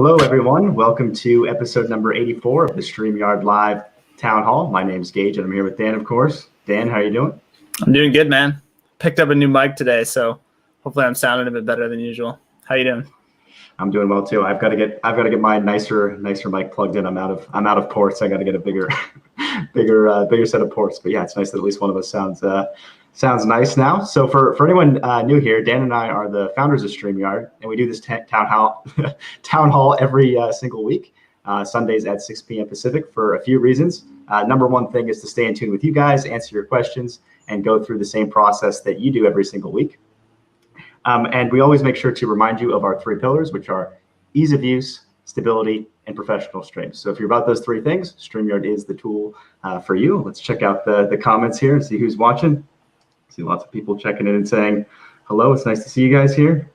Hello, everyone. Welcome to episode number 84 of the StreamYard Live Town Hall. My name's Gage, and I'm here with Dan, of course. Dan, how are you doing? I'm doing good, man. Picked up a new mic today, so hopefully I'm sounding a bit better than usual. How you doing? I'm doing well too. I've got to get my nicer mic plugged in. I'm out of ports. I got to get a bigger set of ports. But yeah, it's nice that at least one of us sounds nice now. So for anyone new here, Dan and I are the founders of StreamYard, and we do this town hall every single week, Sundays at 6 p.m. Pacific for a few reasons. Number one thing is to stay in tune with you guys, answer your questions, and go through the same process that you do every single week. And we always make sure to remind you of our three pillars, which are ease of use, stability, and professional streams. So if you're about those three things, StreamYard is the tool for you. Let's check out the comments here and see who's watching. See lots of people checking in and saying, hello, it's nice to see you guys here.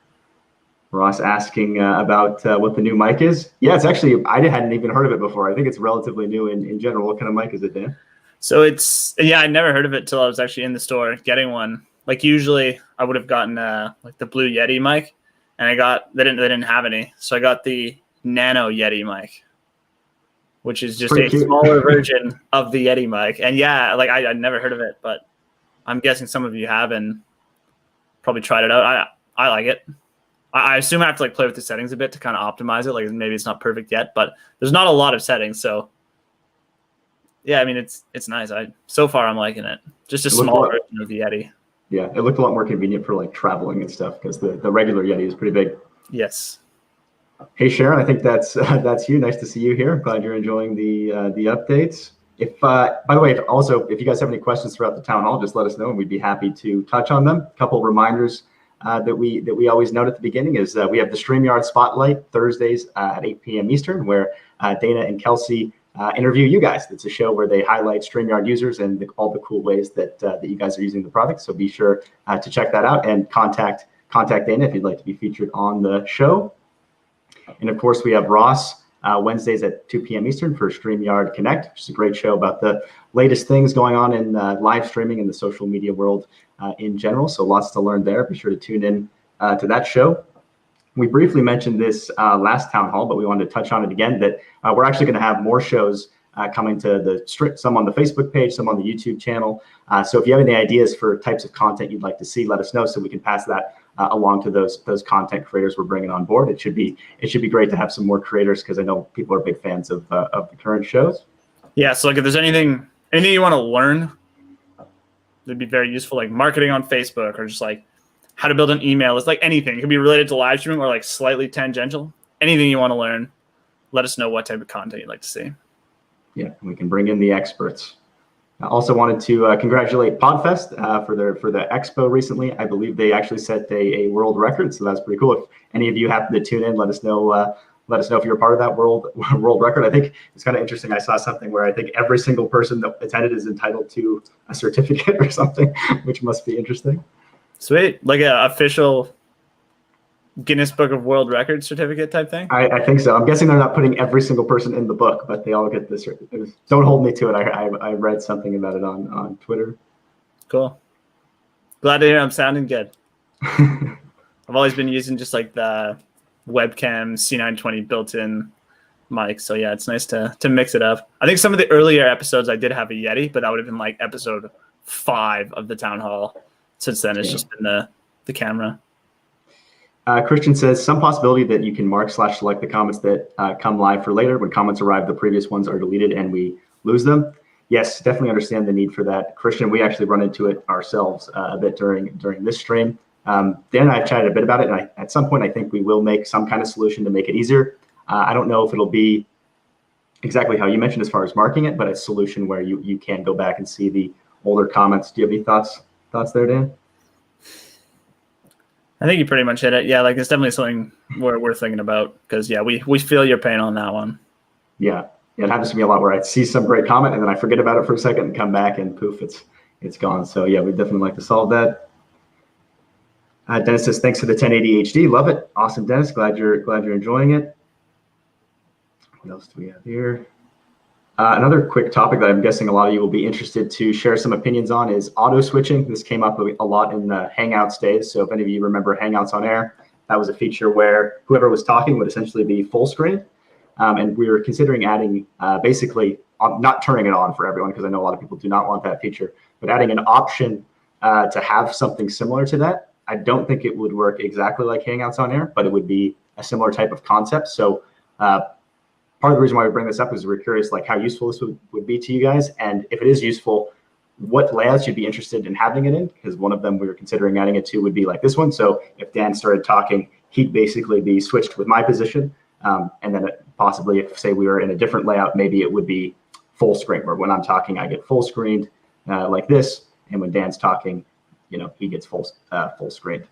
Ross asking about what the new mic is. Yeah, it's actually, I hadn't even heard of it before. I think it's relatively new in general. What kind of mic is it, Dan? So I never heard of it till I was actually in the store getting one. Like usually I would have gotten like the Blue Yeti mic, and they didn't have any. So I got the Nano Yeti mic, which is just a smaller version of the Yeti mic. And yeah, like I'd never heard of it, but I'm guessing some of you have and probably tried it out. I like it. I assume I have to like play with the settings a bit to kind of optimize it. Like maybe it's not perfect yet, but there's not a lot of settings. So yeah, I mean, it's nice. So far I'm liking it. Just a small version of the Yeti. Yeah, it looked a lot more convenient for like traveling and stuff because the regular Yeti is pretty big. Yes. Hey Sharon, I think that's you. Nice to see you here. Glad you're enjoying the updates. If by the way, if you guys have any questions throughout the town hall, just let us know and we'd be happy to touch on them. A couple of reminders that we always note at the beginning is we have the StreamYard Spotlight Thursdays at 8 p.m. Eastern, where Dana and Kelsey interview you guys. It's a show where they highlight StreamYard users and all the cool ways that you guys are using the product. So be sure to check that out and contact Dana if you'd like to be featured on the show. And of course, we have Ross Wednesdays at 2 p.m. Eastern for StreamYard Connect, which is a great show about the latest things going on in live streaming and the social media world in general. So lots to learn there. Be sure to tune in to that show. We briefly mentioned this last town hall, but we wanted to touch on it again, that we're actually going to have more shows coming to some on the Facebook page, some on the YouTube channel. So if you have any ideas for types of content you'd like to see, let us know so we can pass that along to those content creators we're bringing on board. It should be great to have some more creators because I know people are big fans of the current shows. Yeah, so like if there's anything you want to learn, that'd be very useful, like marketing on Facebook or just like how to build an email. It's like anything. It could be related to live streaming or like slightly tangential. Anything you want to learn, let us know what type of content you'd like to see. Yeah, we can bring in the experts. I also wanted to congratulate Podfest for the expo recently. I believe they actually set a world record, so that's pretty cool. If any of you happen to tune in, let us know if you're a part of that world record. I think it's kind of interesting. I saw something where I think every single person that attended is entitled to a certificate or something, which must be interesting. Sweet, like an official Guinness Book of World Records certificate type thing? I think so. I'm guessing they're not putting every single person in the book, but they all get this. Don't hold me to it. I read something about it on Twitter. Cool. Glad to hear I'm sounding good. I've always been using just like the webcam C920 built-in mic. So yeah, it's nice to mix it up. I think some of the earlier episodes I did have a Yeti, but that would have been like episode 5 of the town hall. Since then, it's just been the camera. Christian says, some possibility that you can mark/select the comments that come live for later. When comments arrive, the previous ones are deleted and we lose them. Yes, definitely understand the need for that. Christian, we actually run into it ourselves a bit during this stream. Dan and I have chatted a bit about it, and at some point I think we will make some kind of solution to make it easier. I don't know if it'll be exactly how you mentioned as far as marking it, but a solution where you can go back and see the older comments. Do you have any thoughts there, Dan? I think you pretty much hit it. Yeah, like it's definitely something we're thinking about because yeah, we feel your pain on that one. Yeah, it happens to me a lot where I see some great comment and then I forget about it for a second and come back and poof, it's gone. So yeah, we'd definitely like to solve that. Dennis says, thanks for the 1080 HD. Love it. Awesome, Dennis. Glad you're enjoying it. What else do we have here? Another quick topic that I'm guessing a lot of you will be interested to share some opinions on is auto switching. This came up a lot in the Hangouts days. So if any of you remember Hangouts on Air, that was a feature where whoever was talking would essentially be full screen. And we were considering adding basically not turning it on for everyone, because I know a lot of people do not want that feature, but adding an option to have something similar to that. I don't think it would work exactly like Hangouts on Air, but it would be a similar type of concept. So part of the reason why we bring this up is we're curious like how useful this would be to you guys. And if it is useful, what layouts you'd be interested in having it in, because one of them we were considering adding it to would be like this one. So if Dan started talking, he'd basically be switched with my position. And then possibly if, say, we were in a different layout, maybe it would be full screen, where when I'm talking, I get full screened like this. And when Dan's talking, he gets full screened.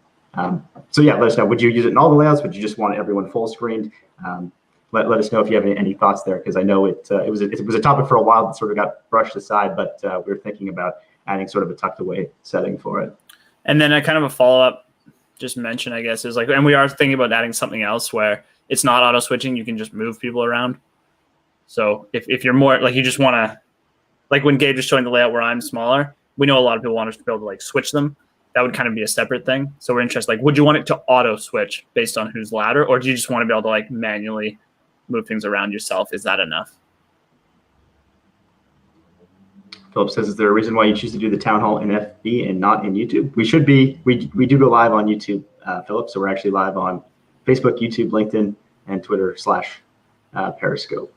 So yeah, let us know. Would you use it in all the layouts? Would you just want everyone full screened? Let us know if you have any thoughts there, because I know it was a topic for a while that sort of got brushed aside, but we were thinking about adding sort of a tucked away setting for it. And then a kind of a follow-up just mention, I guess, is like, and we are thinking about adding something else where it's not auto switching. You can just move people around. So if you're more like, you just want to, like when Gabe was showing the layout where I'm smaller, we know a lot of people want us to be able to like switch them. That would kind of be a separate thing. So we're interested, like, would you want it to auto switch based on who's louder, or do you just want to be able to like manually move things around yourself? Is that enough? Philip says, is there a reason why you choose to do the town hall in FB and not in YouTube? We do go live on YouTube, Philip. So we're actually live on Facebook, YouTube, LinkedIn, and Twitter / Periscope.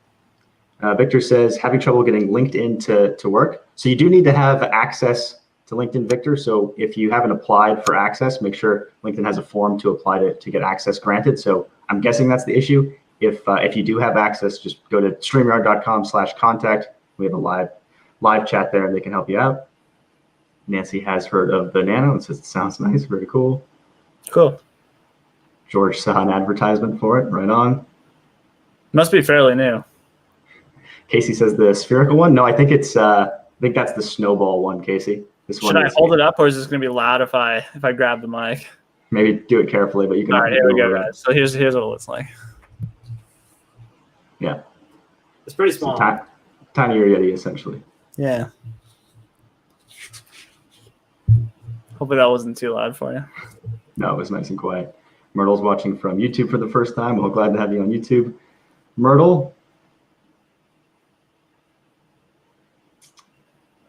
Victor says, having trouble getting LinkedIn to work. So you do need to have access to LinkedIn, Victor. So if you haven't applied for access, make sure LinkedIn has a form to apply to get access granted. So I'm guessing that's the issue. If you do have access, just go to StreamYard.com/contact. We have a live chat there, and they can help you out. Nancy has heard of the Nano and says it sounds nice, very cool. Cool. George saw an advertisement for it, right on. Must be fairly new. Casey says the spherical one. No, I think it's I think that's the snowball one, Casey. This one. Should I hold it up, or is this going to be loud if I grab the mic? Maybe do it carefully, but you can. All right, here we go, guys. So here's what it looks like. Yeah. It's pretty small. Tinier Yeti, essentially. Yeah. Hopefully that wasn't too loud for you. No, it was nice and quiet. Myrtle's watching from YouTube for the first time. We're glad to have you on YouTube. Myrtle.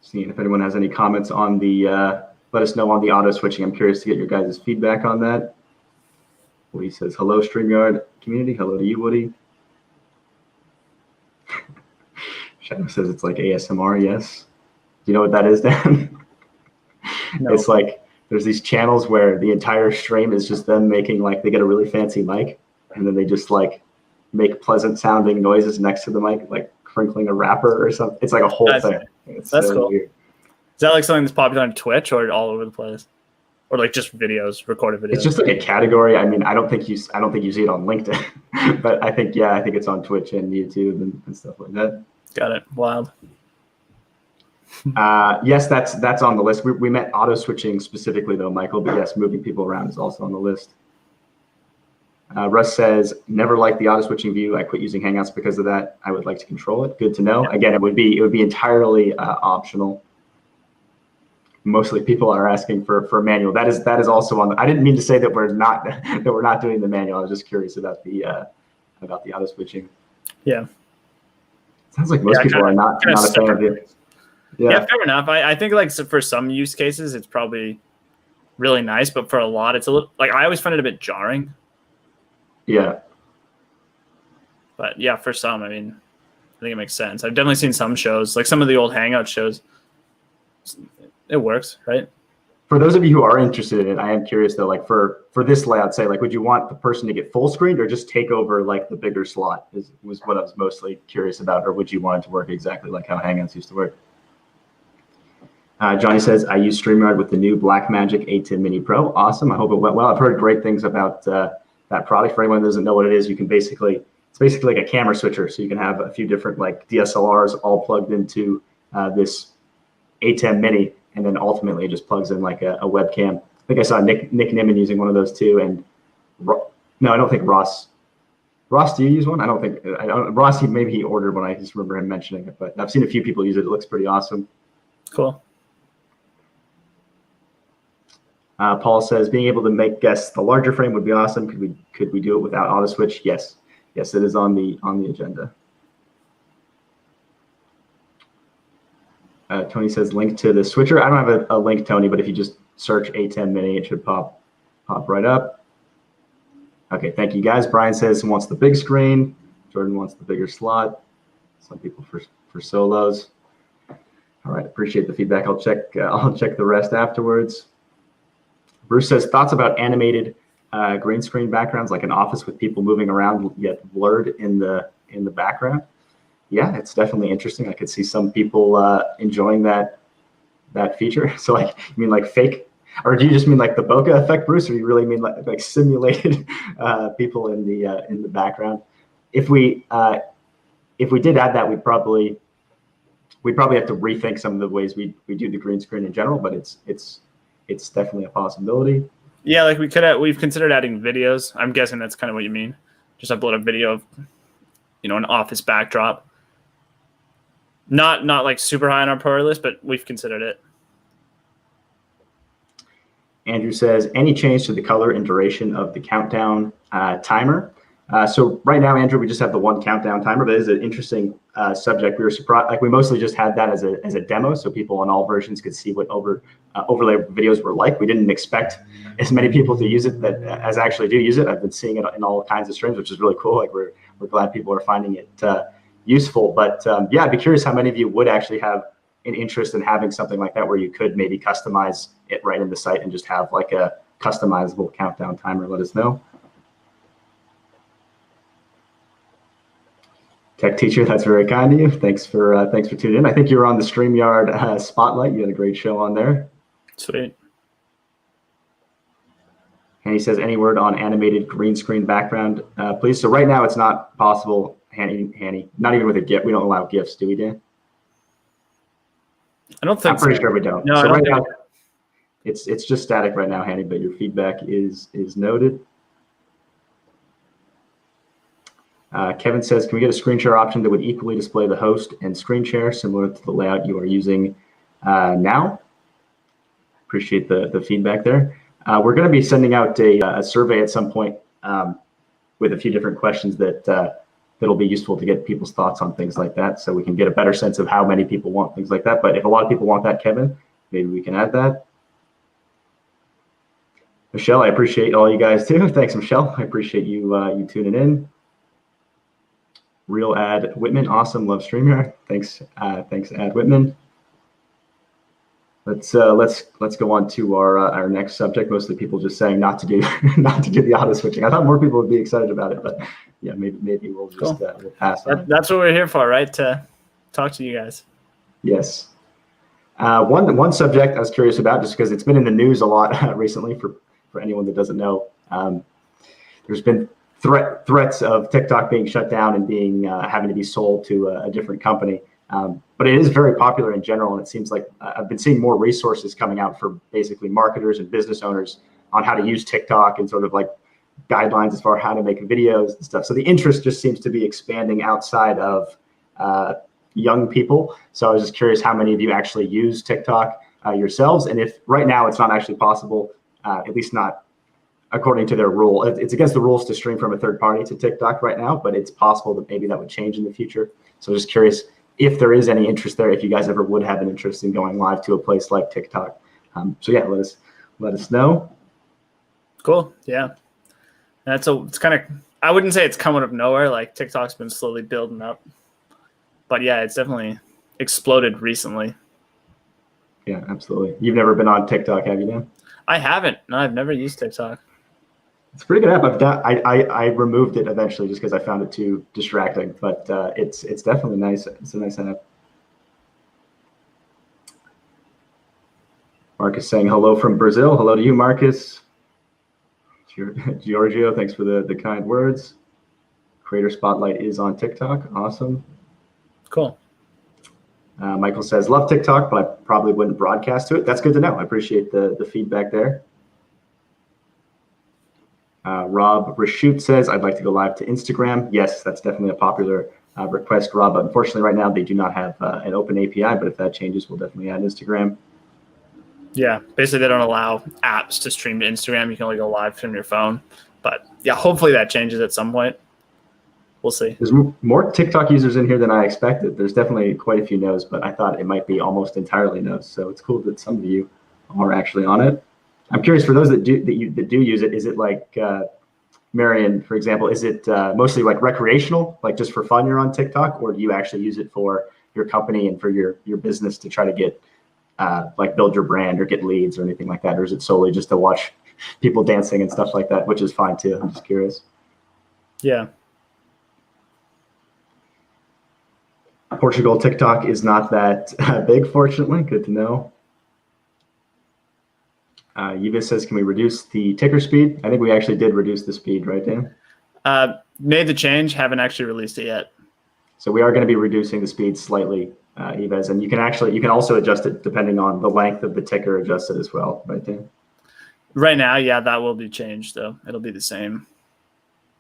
Seeing if anyone has any comments on the, let us know on the auto switching. I'm curious to get your guys' feedback on that. Woody says, hello, StreamYard community. Hello to you, Woody. Shadow says it's like ASMR, yes. Do you know what that is, Dan? No. It's like there's these channels where the entire stream is just them making like, they get a really fancy mic, and then they just like make pleasant sounding noises next to the mic, like crinkling a wrapper or something. It's like a whole thing. That's so cool. Weird. Is that like something that's popular on Twitch or all over the place? Or like just videos, recorded videos? It's just like a category. I mean, I don't think you see it on LinkedIn, but I think it's on Twitch and YouTube and stuff like that. Got it. Wild. Yes, that's on the list. We meant auto switching specifically though, Michael, but yes, moving people around is also on the list. Russ says, never liked the auto switching view. I quit using Hangouts because of that. I would like to control it. Good to know. Again, it would be entirely optional. Mostly people are asking for manual. That is also on. I didn't mean to say that we're not doing the manual. I was just curious about the auto switching. Yeah. Sounds like most people are not a fan of it. Yeah, fair enough. I think like for some use cases it's probably really nice, but for a lot it's a little like I always find it a bit jarring. Yeah. But yeah, for some, I mean, I think it makes sense. I've definitely seen some shows, like some of the old Hangout shows. It works, right? For those of you who are interested in it, I am curious though, like for this layout, say, like, would you want the person to get full screened or just take over like the bigger slot was what I was mostly curious about, or would you want it to work exactly like how Hangouts used to work? Johnny says, I use StreamYard with the new Blackmagic A10 Mini Pro. Awesome. I hope it went well. I've heard great things about that product. For anyone who doesn't know what it is, it's basically like a camera switcher. So you can have a few different like DSLRs all plugged into this A10 Mini, and then ultimately it just plugs in like a webcam. I think I saw Nick Nimmin using one of those too. And no, I don't think Ross. Ross, do you use one? I don't think Ross. Maybe he ordered one. I just remember him mentioning it, but I've seen a few people use it. It looks pretty awesome. Cool. Paul says being able to make guests the larger frame would be awesome. Could we do it without auto switch? Yes, it is on the agenda. Tony says link to the switcher. I don't have a link, Tony, but if you just search A10 Mini, it should pop right up. Okay, thank you guys. Brian says he wants the big screen. Jordan wants the bigger slot. Some people for solos. All right, appreciate the feedback. I'll check the rest afterwards. Bruce says thoughts about animated green screen backgrounds, like an office with people moving around yet blurred in the background. Yeah, it's definitely interesting. I could see some people enjoying that feature. So like, you mean like fake, or do you just mean like the bokeh effect, Bruce, or you really mean like simulated people in the background? If we did add that, we'd probably have to rethink some of the ways we do the green screen in general, but it's definitely a possibility. Yeah, like we've considered adding videos. I'm guessing that's kind of what you mean. Just upload a video of, an office backdrop. Not like super high on our priority list, but we've considered it. Andrew says, any change to the color and duration of the countdown timer? So right now, Andrew, we just have the one countdown timer, but it is an interesting subject. We were surprised, like we mostly just had that as a demo, so people on all versions could see what overlay videos were like. We didn't expect as many people to use it as actually do use it. I've been seeing it in all kinds of streams, which is really cool. Like we're glad people are finding it useful. But yeah, I'd be curious how many of you would actually have an interest in having something like that, where you could maybe customize it right in the site and just have like a customizable countdown timer. Let us know. Tech teacher, that's very kind of you. Thanks for tuning in. I think you were on the StreamYard spotlight. You had a great show on there. Sweet. And he says, any word on animated green screen background, please? So right now it's not possible, Hanny, not even with a GIF. We don't allow GIFs, do we, Dan? I don't think I'm pretty sure we don't. No, so I don't right think now, it's just static right now, Hanny, but your feedback is noted. Kevin says, can we get a screen share option that would equally display the host and screen share, similar to the layout you are using now? Appreciate the feedback there. We're going to be sending out a survey at some point with a few different questions that'll be useful to get people's thoughts on things like that, so we can get a better sense of how many people want things like that. But if a lot of people want that, Kevin, maybe we can add that. Michelle, I appreciate all you guys too. Thanks, Michelle. I appreciate you tuning in. Real Ad Whitman, awesome. Love StreamYard. Thanks, Ad Whitman. Let's go on to our next subject. Mostly people just saying not to do the auto switching. I thought more people would be excited about it, but yeah, maybe we'll just we'll pass on. That's what we're here for, right? To talk to you guys. Yes. One subject I was curious about, just because it's been in the news a lot recently. For anyone that doesn't know, there's been threats of TikTok being shut down and being having to be sold to a different company. But it is very popular in general, and it seems like I've been seeing more resources coming out for basically marketers and business owners on how to use TikTok and sort of like guidelines as far as how to make videos and stuff. So the interest just seems to be expanding outside of young people. So I was just curious how many of you actually use TikTok yourselves, and if right now it's not actually possible, at least not according to their rule. It's against the rules to stream from a third party to TikTok right now, but it's possible that maybe that would change in the future. So just curious if there is any interest there, if you guys ever would have an interest in going live to a place like TikTok. So yeah, let us know. Cool. Yeah. It's kind of, I wouldn't say it's coming out of nowhere. Like TikTok's been slowly building up, but yeah, it's definitely exploded recently. Yeah, absolutely. You've never been on TikTok, have you, Dan? I haven't. No, I've never used TikTok. It's a pretty good app. I removed it eventually just because I found it too distracting, but it's definitely nice. It's a nice app. Marcus saying hello from Brazil. Hello to you, Marcus. Giorgio, thanks for the kind words. Creator Spotlight is on TikTok. Awesome. Cool. Michael says, love TikTok, but I probably wouldn't broadcast to it. That's good to know. I appreciate the feedback there. Rob Rashut says, I'd like to go live to Instagram. Yes, that's definitely a popular request, Rob. Unfortunately, right now, they do not have an open API, but if that changes, we'll definitely add Instagram. Yeah, basically they don't allow apps to stream to Instagram. You can only go live from your phone. But yeah, hopefully that changes at some point. We'll see. There's more TikTok users in here than I expected. There's definitely quite a few no's, but I thought it might be almost entirely no's. So it's cool that some of you are actually on it. I'm curious, for those that do use it, is it like Marion, for example, is it mostly like recreational, like just for fun you're on TikTok, or do you actually use it for your company and for your business to try to get like build your brand or get leads or anything like that? Or is it solely just to watch people dancing and stuff like that, which is fine too? I'm just curious. Yeah. Portugal TikTok is not that big, fortunately. Good to know. Yves says, can we reduce the ticker speed? I think we actually did reduce the speed, right, Dan? Made the change, haven't actually released it yet. So we are going to be reducing the speed slightly, Yves, and you can also adjust it depending on the length of the ticker adjusted as well, right, Dan? Right now, yeah, that will be changed though. It'll be the same.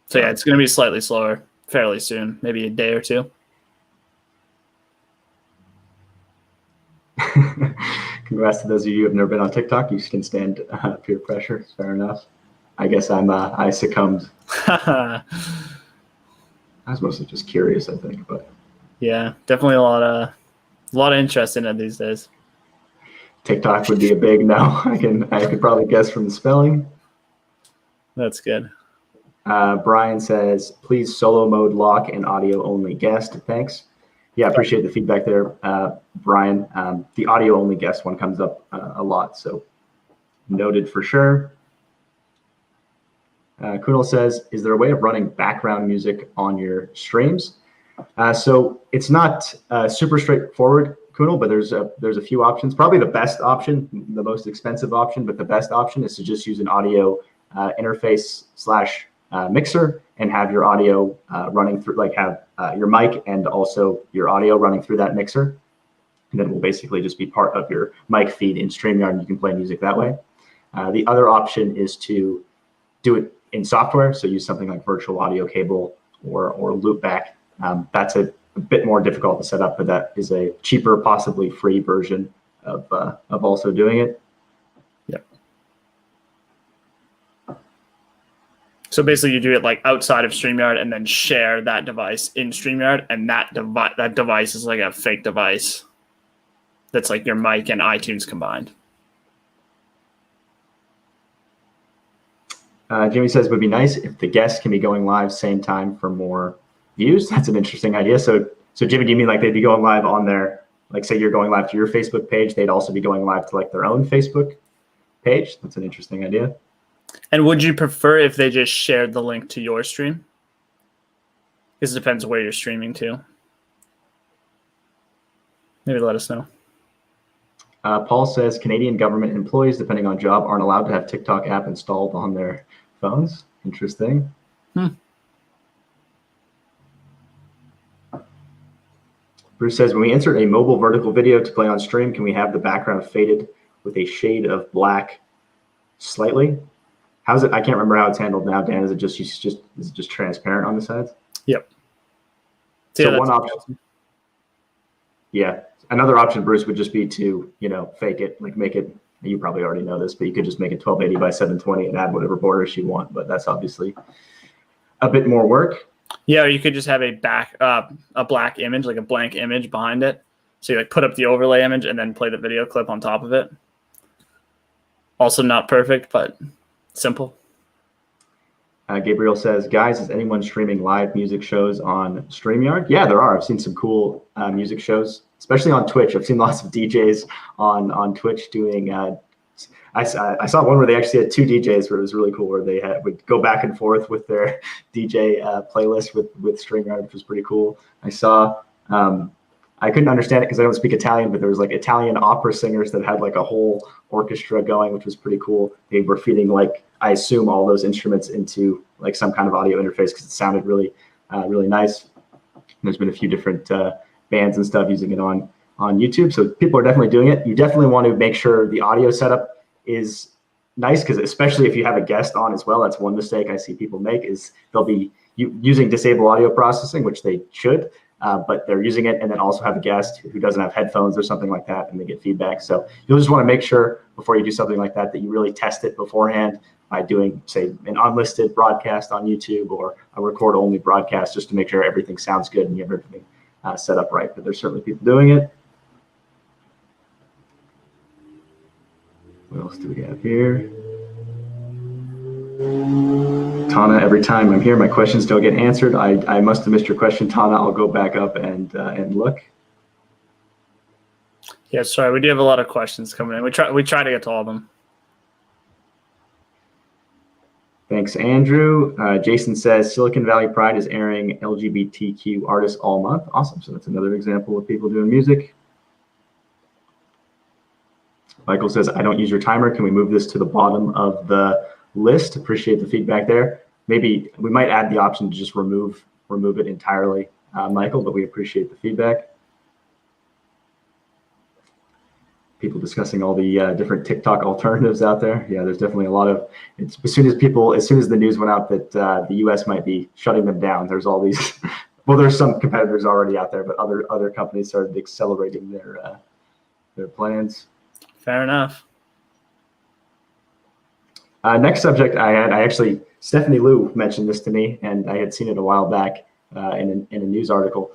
So yeah, it's going to be slightly slower fairly soon, maybe a day or two. Congrats to those of you who have never been on TikTok. You can stand peer pressure. Fair enough. I guess I succumbed. I was mostly just curious, I think, but yeah, definitely a lot of interest in it these days. TikTok would be a big no. I could probably guess from the spelling. That's good. Brian says, please solo mode lock and audio only guest. Thanks. Yeah, appreciate the feedback there, Brian. The audio only guest one comes up a lot, so noted for sure. Kunal says, is there a way of running background music on your streams? So it's not super straightforward, Kunal, but there's a few options. Probably the best option, the most expensive option, but the best option is to just use an audio interface / mixer and have your audio running through, like have your mic and also your audio running through that mixer. And then it will basically just be part of your mic feed in StreamYard, and you can play music that way. The other option is to do it in software, so use something like virtual audio cable or loopback. That's a bit more difficult to set up, but that is a cheaper, possibly free version of also doing it. Yep. So basically, you do it like outside of StreamYard and then share that device in StreamYard, and that device is like a fake device that's like your mic and iTunes combined. Jimmy says, would be nice if the guests can be going live same time for more views. That's an interesting idea. So Jimmy, do you mean like they'd be going live on their, like say you're going live to your Facebook page, they'd also be going live to like their own Facebook page? That's an interesting idea. And would you prefer if they just shared the link to your stream? Because it depends where you're streaming to. Maybe let us know. Paul says, Canadian government employees, depending on job, aren't allowed to have TikTok app installed on their phones. Interesting. Bruce says, when we insert a mobile vertical video to play on stream, can we have the background faded with a shade of black slightly? How's it? I can't remember how it's handled now, Dan. Is it just transparent on the sides? Yep. So one option. Yeah. Another option, Bruce, would just be to, fake it, like make it, you probably already know this, but you could just make it 1280 by 720 and add whatever borders you want. But that's obviously a bit more work. Yeah, or you could just have a black image, like a blank image behind it. So you like put up the overlay image and then play the video clip on top of it. Also not perfect, but simple. Gabriel says, guys, is anyone streaming live music shows on StreamYard? Yeah, there are. I've seen some cool music shows, especially on Twitch. I've seen lots of DJs on Twitch doing I saw one where they actually had two DJs where it was really cool, where they would go back and forth with their DJ playlist with StreamYard, which was pretty cool. I saw, I couldn't understand it because I don't speak Italian, but there was like Italian opera singers that had like a whole orchestra going, which was pretty cool. They were feeding like, I assume, all those instruments into like some kind of audio interface because it sounded really, really nice. And there's been a few different bands and stuff using it on YouTube. So people are definitely doing it. You definitely want to make sure the audio setup is nice, because especially if you have a guest on as well, that's one mistake I see people make is they'll be using disable audio processing, which they should, but they're using it, and then also have a guest who doesn't have headphones or something like that, and they get feedback. So you'll just want to make sure before you do something like that you really test it beforehand by doing, say, an unlisted broadcast on YouTube or a record-only broadcast, just to make sure everything sounds good and you have everything set up right. But there's certainly people doing it. What else do we have here? Tana, every time I'm here, my questions don't get answered. I must have missed your question, Tana. I'll go back up and look. Yeah, sorry. We do have a lot of questions coming in. We try to get to all of them. Thanks, Andrew. Jason says Silicon Valley Pride is airing LGBTQ artists all month. Awesome. So that's another example of people doing music. Michael says, I don't use your timer. Can we move this to the bottom of the list? Appreciate the feedback there. Maybe we might add the option to just remove it entirely, Michael, but we appreciate the feedback. People discussing all the different TikTok alternatives out there. Yeah, there's definitely a lot of, as soon as the news went out that the US might be shutting them down, there's all these, well, there's some competitors already out there, but other companies started accelerating their plans. Fair enough. Next subject Stephanie Liu mentioned this to me, and I had seen it a while back in a news article,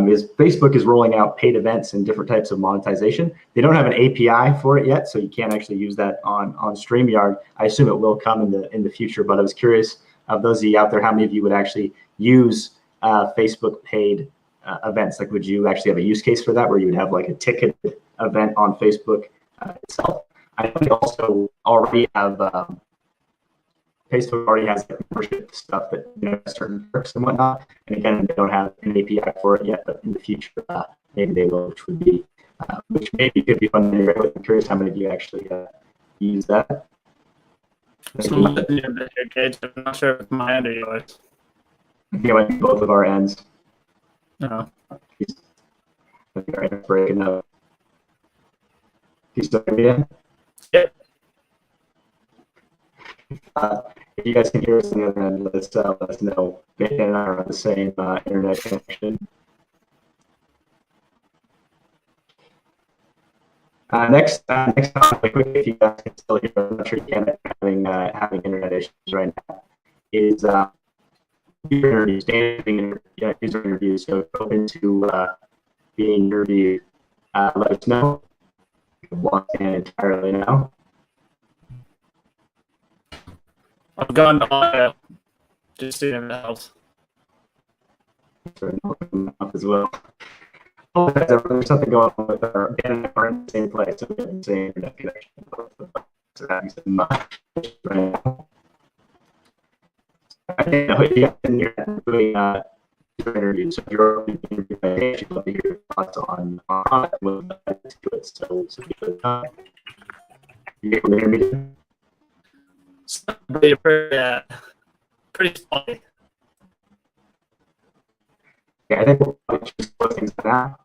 is Facebook is rolling out paid events and different types of monetization. They don't have an API for it yet, so you can't actually use that on StreamYard. I assume it will come in the future, but I was curious, of those of you out there, how many of you would actually use Facebook paid events? Like, would you actually have a use case for that, where you would have like a ticketed event on Facebook itself? I know they also already have Facebook already has membership stuff that has certain perks and whatnot. And again, they don't have an API for it yet, but in the future, maybe they will, which maybe could be fun to integrate with. I'm curious how many of you actually use that. So I'm not sure if it's my end or yours. I think it might be both of our ends. No. I think our ends breaking up. You still hear me in? Yep. If you guys can hear us on the other end, let us know. Ben and I are on the same internet connection. Next topic, if you guys can still hear, I'm not sure you can, having internet issues right now, is user interviews, user interviews. So if you're open to being interviewed, let us know. You can walk in entirely now. I've gone to audio, just seeing if it helps. As well. Oh, there's something going on with our internet. We're in the same place, so we have the same internet connection. So having some right now. I didn't know you guys in here doing interviews. So if you're open to interview, I'd actually love to hear your thoughts on it. We'll get to it. So you able to hear me? Pretty funny. Yeah, I think we'll probably just close things for now.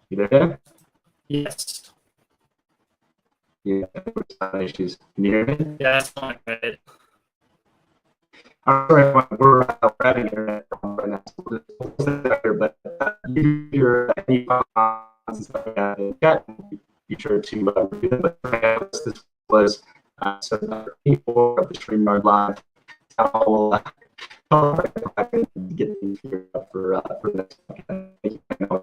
You there? Yes. Yeah, issues. Can you hear me? Yeah, that's not great. All right, we're having internet problem right now, but your any comments and stuff like that in the chat, be sure to review them. But this was people of the StreamYard Live. I'll get things here for the next one. Thank you.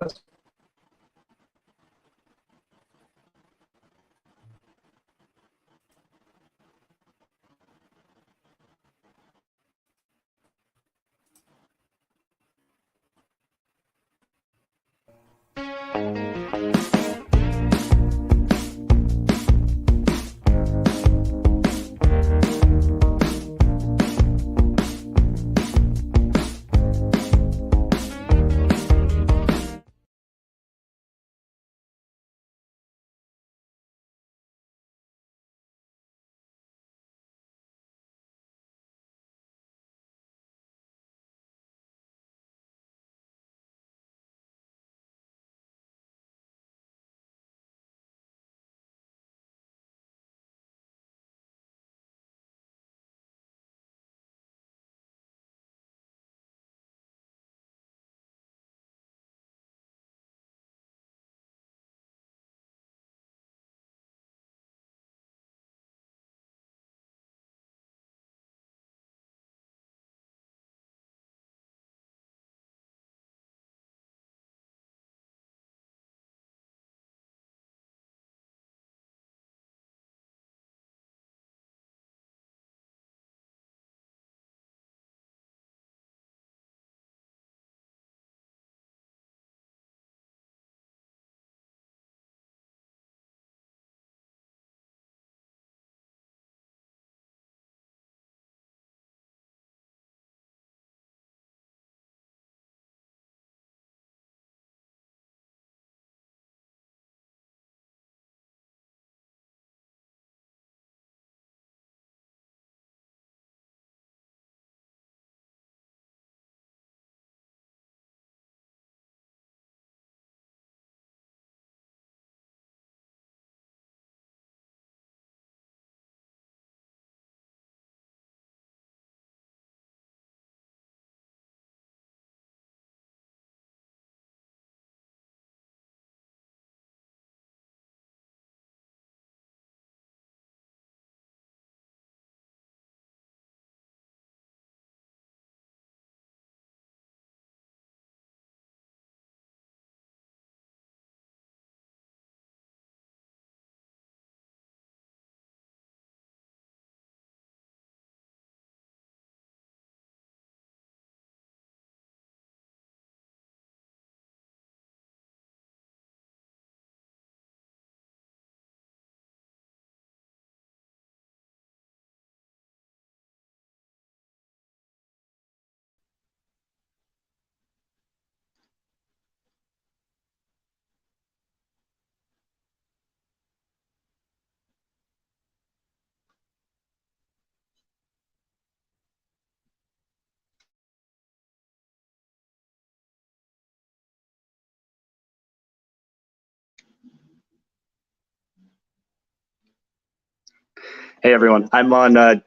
Hey everyone, I'm on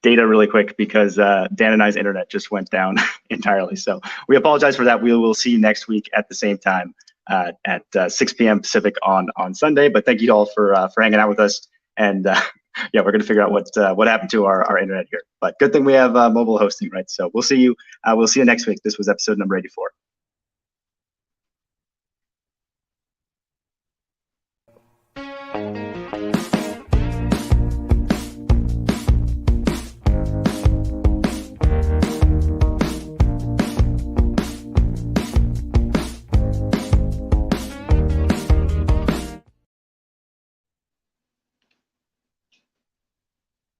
data really quick because Dan and I's internet just went down entirely. So we apologize for that. We will see you next week at the same time at 6 p.m. Pacific on Sunday. But thank you all for hanging out with us. And yeah, we're going to figure out what happened to our internet here. But good thing we have mobile hosting, right? So we'll see you next week. This was episode number 84.